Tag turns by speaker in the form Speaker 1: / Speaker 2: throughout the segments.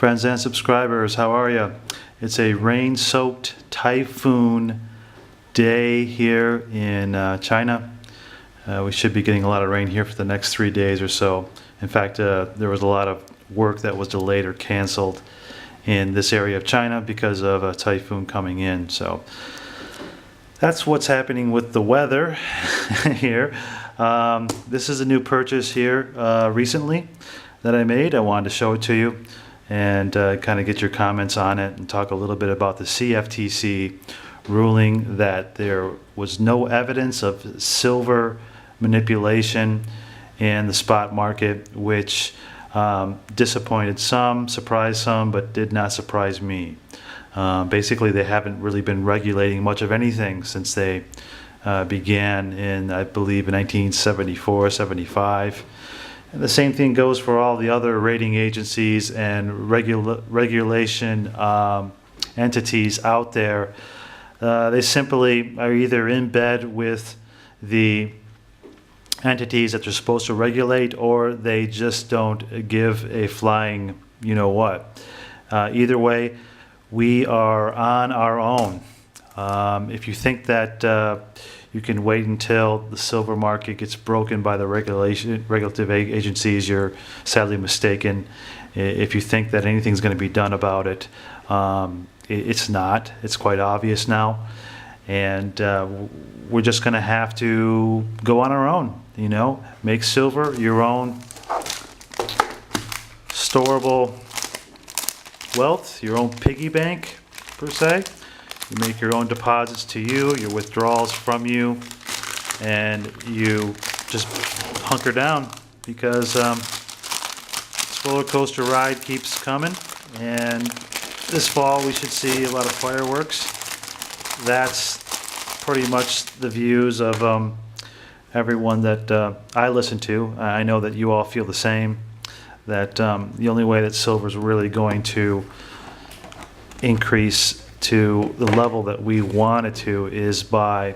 Speaker 1: Friends and subscribers, how are you? It's a rain-soaked typhoon day here in China. We should be getting a lot of rain here for the next 3 days or so. In fact, there was a lot of work that was delayed or canceled in this area of China because of a typhoon coming in. So that's what's happening with the weather here. This is a new purchase here recently that I made. I wanted to show it to you and kind of get your comments on it and talk a little bit about the CFTC ruling that there was no evidence of silver manipulation in the spot market, which disappointed some, surprised some, but did not surprise me. Basically, they haven't really been regulating much of anything since they began in, I believe, in 1974, 75. And the same thing goes for all the other rating agencies and regulation entities out there. They simply are either in bed with the entities that they're supposed to regulate, or they just don't give a flying you-know-what. Either way, we are on our own. If you think that you can wait until the silver market gets broken by the regulative agencies, you're sadly mistaken. If you think that anything's going to be done about it, it's not. It's quite obvious now. And we're just going to have to go on our own, make silver your own storable wealth, your own piggy bank, per se. You make your own deposits to you, your withdrawals from you, and you just hunker down because this roller coaster ride keeps coming. And this fall we should see a lot of fireworks. That's pretty much the views of everyone that I listen to. I know that you all feel the same, that the only way that silver is really going to increase to the level that we want it to is by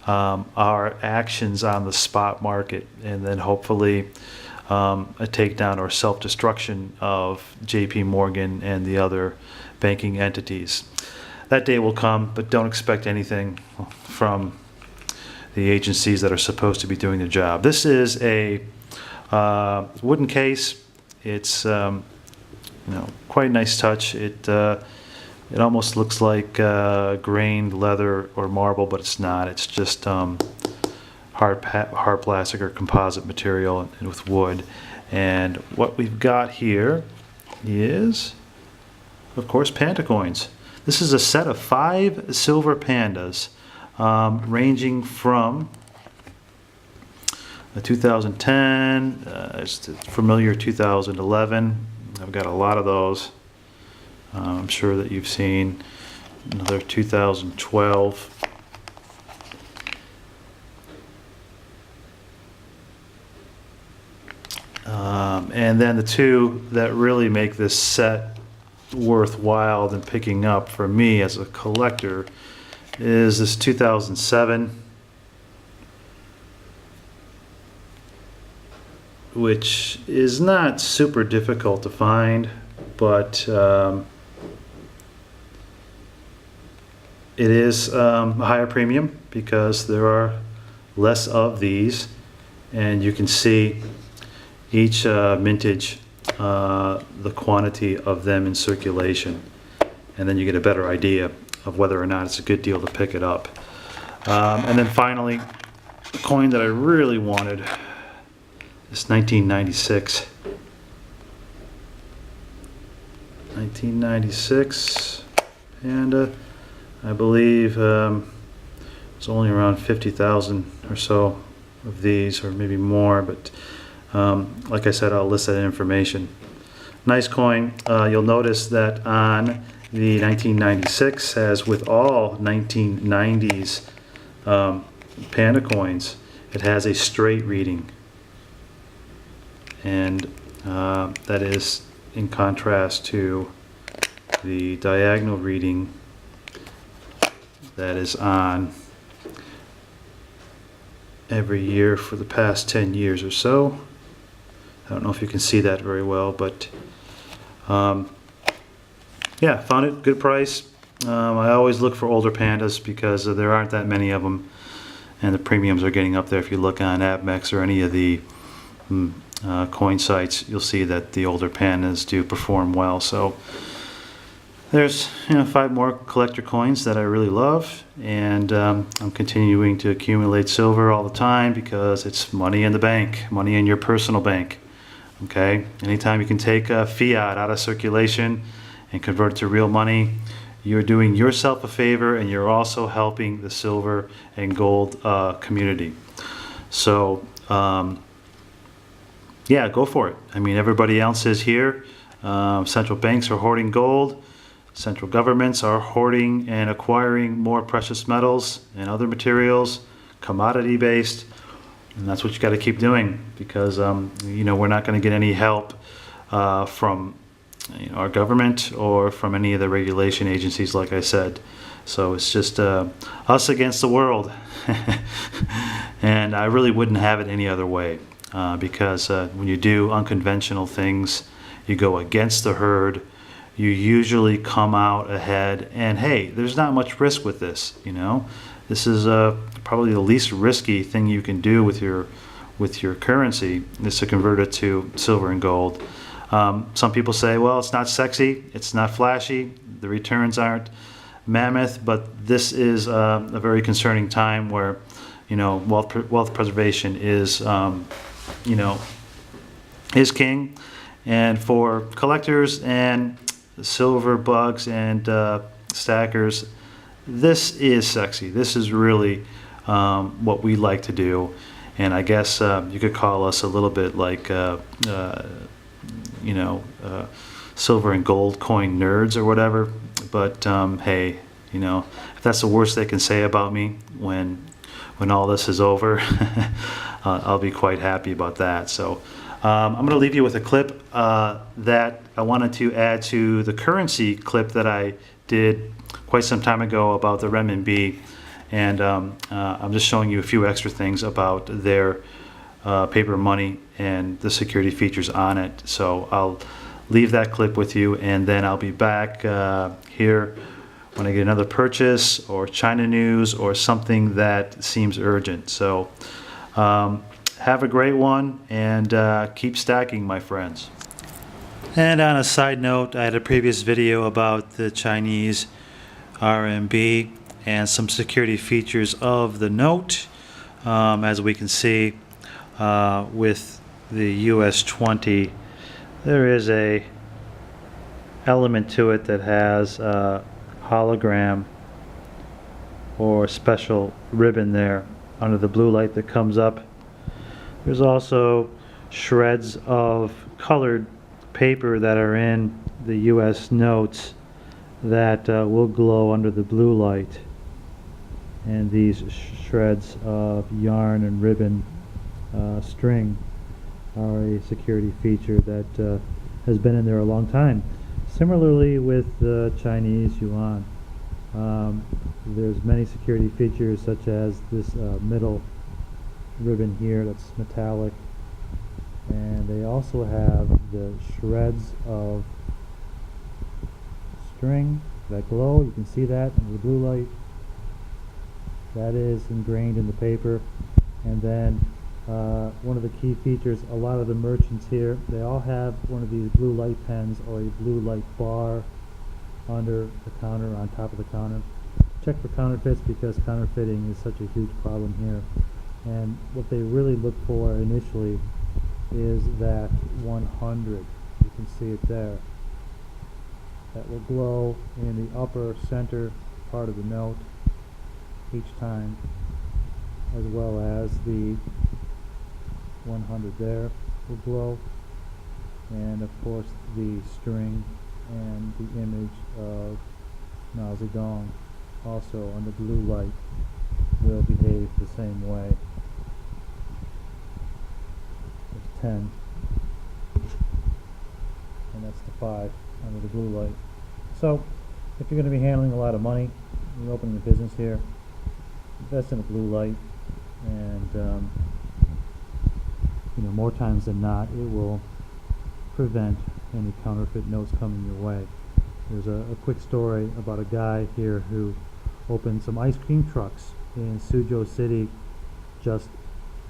Speaker 1: our actions on the spot market, and then hopefully a takedown or self-destruction of JP Morgan and the other banking entities. That day will come, but don't expect anything from the agencies that are supposed to be doing the job. This is a wooden case. It's quite a nice touch. It almost looks like grained leather or marble, but it's not. It's just hard plastic or composite material and with wood. And what we've got here is, of course, Panda Coins. This is a set of 5 silver pandas, ranging from 2010, it's familiar 2011. I've got a lot of those. I'm sure that you've seen another 2012. And then the two that really make this set worthwhile than picking up for me as a collector is this 2007, which is not super difficult to find, but it is a higher premium because there are less of these, and you can see each mintage, the quantity of them in circulation, and then you get a better idea of whether or not it's a good deal to pick it up. And then finally, a coin that I really wanted, this 1996. 1996, and I believe it's only around 50,000 or so of these, or maybe more, but like I said, I'll list that information. Nice coin. You'll notice that on the 1996, as with all 1990s Panda Coins, it has a straight reading, and that is in contrast to the diagonal reading that is on every year for the past 10 years or so. I don't know if you can see that very well, but yeah, found it, good price. I always look for older pandas because there aren't that many of them, and the premiums are getting up there. If you look on AppMex or any of the coin sites, you'll see that the older pandas do perform well. So there's 5 more collector coins that I really love, and I'm continuing to accumulate silver all the time because it's money in the bank, money in your personal bank. Okay, anytime you can take fiat out of circulation and convert it to real money, you're doing yourself a favor, and you're also helping the silver and gold community. So yeah, go for it. I mean, everybody else is here. Central banks are hoarding gold. Central governments are hoarding and acquiring more precious metals and other materials, commodity based, and that's what you got to keep doing, because we're not going to get any help from our government or from any of the regulation agencies, like I said. So it's just us against the world. And I really wouldn't have it any other way, because when you do unconventional things, you go against the herd, you usually come out ahead. And hey, there's not much risk with this. This is probably the least risky thing you can do with your currency, is to convert it to silver and gold. Some people say, well, it's not sexy, it's not flashy, the returns aren't mammoth, but this is a very concerning time where wealth preservation is is king. And for collectors and silver bugs and stackers, this is sexy. This is really what we like to do. And I guess you could call us a little bit like silver and gold coin nerds or whatever. But hey, if that's the worst they can say about me when all this is over, I'll be quite happy about that. So I'm going to leave you with a clip that I wanted to add to the currency clip that I did quite some time ago about the renminbi, and I'm just showing you a few extra things about their paper money and the security features on it. So I'll leave that clip with you, and then I'll be back here when I get another purchase or China news or something that seems urgent. So have a great one, and keep stacking, my friends. And on a side note, I had a previous video about the Chinese RMB and some security features of the note. As we can see with the US 20, there is a element to it that has a hologram or special ribbon there under the blue light that comes up. There's also shreds of colored paper that are in the US notes that will glow under the blue light. And these shreds of yarn and ribbon string are a security feature that has been in there a long time. Similarly with the Chinese yuan, there's many security features, such as this middle ribbon here that's metallic, and they also have the shreds of string that glow. You can see that in the blue light. That is ingrained in the paper. And then one of the key features, a lot of the merchants here, they all have one of these blue light pens or a blue light bar under the counter, on top of the counter. Check for counterfeits, because counterfeiting is such a huge problem here. And what they really look for initially is that 100. You can see it there. That will glow in the upper center part of the note each time, as well as the 100 there will glow, and of course the string and the image of Mao Zedong also under blue light will behave the same way. There's 10, and that's the 5 under the blue light. So if you're going to be handling a lot of money, you're opening a business here, invest in a blue light, and more times than not, it will prevent any counterfeit notes coming your way.
Speaker 2: There's a quick story about a guy here who opened some ice cream trucks in Suzhou City, just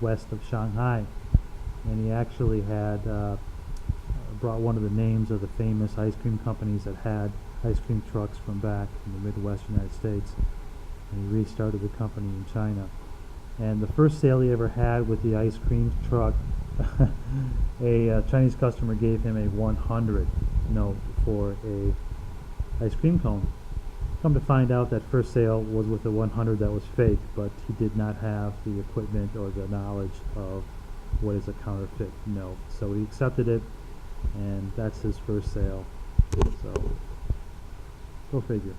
Speaker 2: west of Shanghai, and he actually had brought one of the names of the famous ice cream companies that had ice cream trucks from back in the Midwest United States, and he restarted the company in China. And the first sale he ever had with the ice cream truck, a Chinese customer gave him a 100 note for a ice cream cone. Come to find out, that first sale was with a 100 that was fake, but he did not have the equipment or the knowledge of what is a counterfeit note. So he accepted it, and that's his first sale. So, go figure.